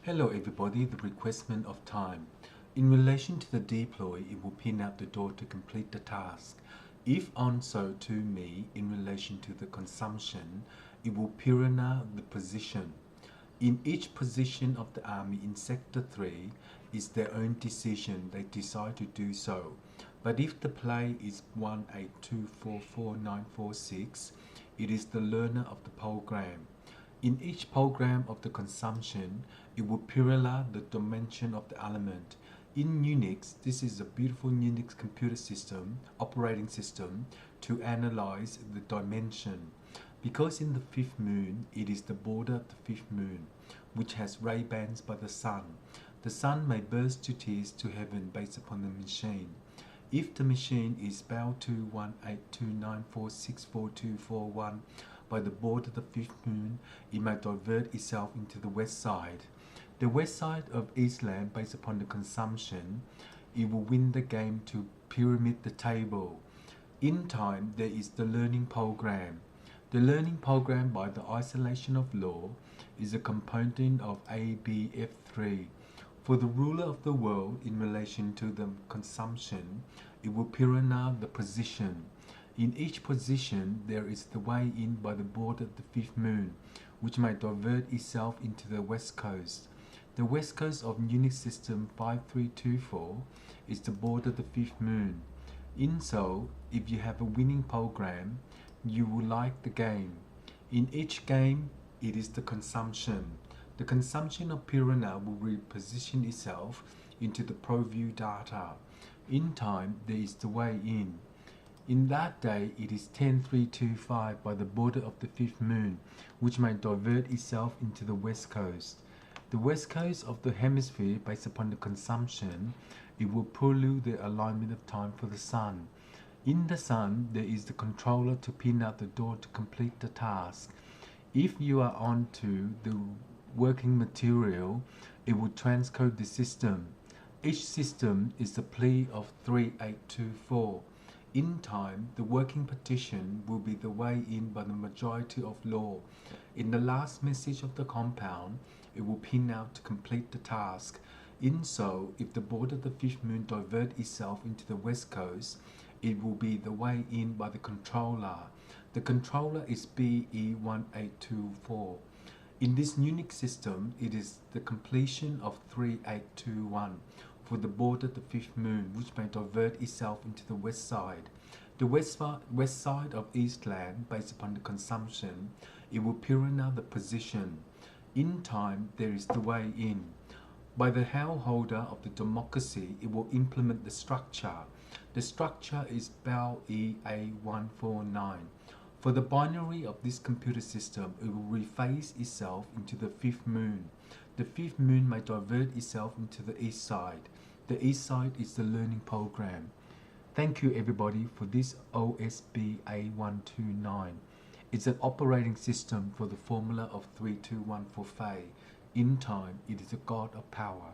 Hello everybody, the requestment of time. In relation to the deploy, it will pin out the door to complete the task. If answer to me in relation to the consumption, it will piranha the position. In each position of the army in Sector 3 is their own decision, they decide to do so. But if the play is 182444946, it is the learner of the program. In each program of the consumption, it will parallel the dimension of the element. In Unix, this is a beautiful Unix computer system, operating system, to analyze the dimension. Because in the fifth moon, it is the border of the fifth moon, which has ray bands by the sun. The sun may burst to tears to heaven based upon the machine. If the machine is bound to 18294644241 by the border of the fifth moon, it may divert itself into the west side. The west side of Eastland, based upon the consumption, it will win the game to pyramid the table. In time, there is the learning program. The learning program by the isolation of law is a component of ABF3. For the ruler of the world in relation to the consumption, it will piranha the position. In each position, there is the way in by the border of the fifth moon, which may divert itself into the west coast. The west coast of Unix system 5324 is the border of the fifth moon. In so, if you have a winning program, you will like the game. In each game, it is the consumption. The consumption of piranha will reposition itself into the ProView data. In time, there is the way in. In that day, it is 10325 by the border of the fifth moon, which may divert itself into the west coast. The west coast of the hemisphere, based upon the consumption, it will pollute the alignment of time for the sun. In the sun, there is the controller to pin out the door to complete the task. If you are onto the working material, it will transcode the system. Each system is the plea of 3824. In time, the working partition will be the way in by the majority of law. In the last message of the compound, it will pin out to complete the task. In so, if the border of the fifth moon divert itself into the west coast, it will be the way in by the controller. The controller is BE1824. In this Unix system, it is the completion of 3821 for the border of the fifth moon, which may divert itself into the west side. The west side of Eastland, based upon the consumption, it will piranha the position. In time, there is the way in. By the holder of the democracy, it will implement the structure. The structure is BAL EA149. For the binary of this computer system, it will rephase itself into the fifth moon. The fifth moon may divert itself into the east side. The east side is the learning program. Thank you everybody for this OSB-A129. It's an operating system for the formula of 321 for Faye. In time, it is a god of power.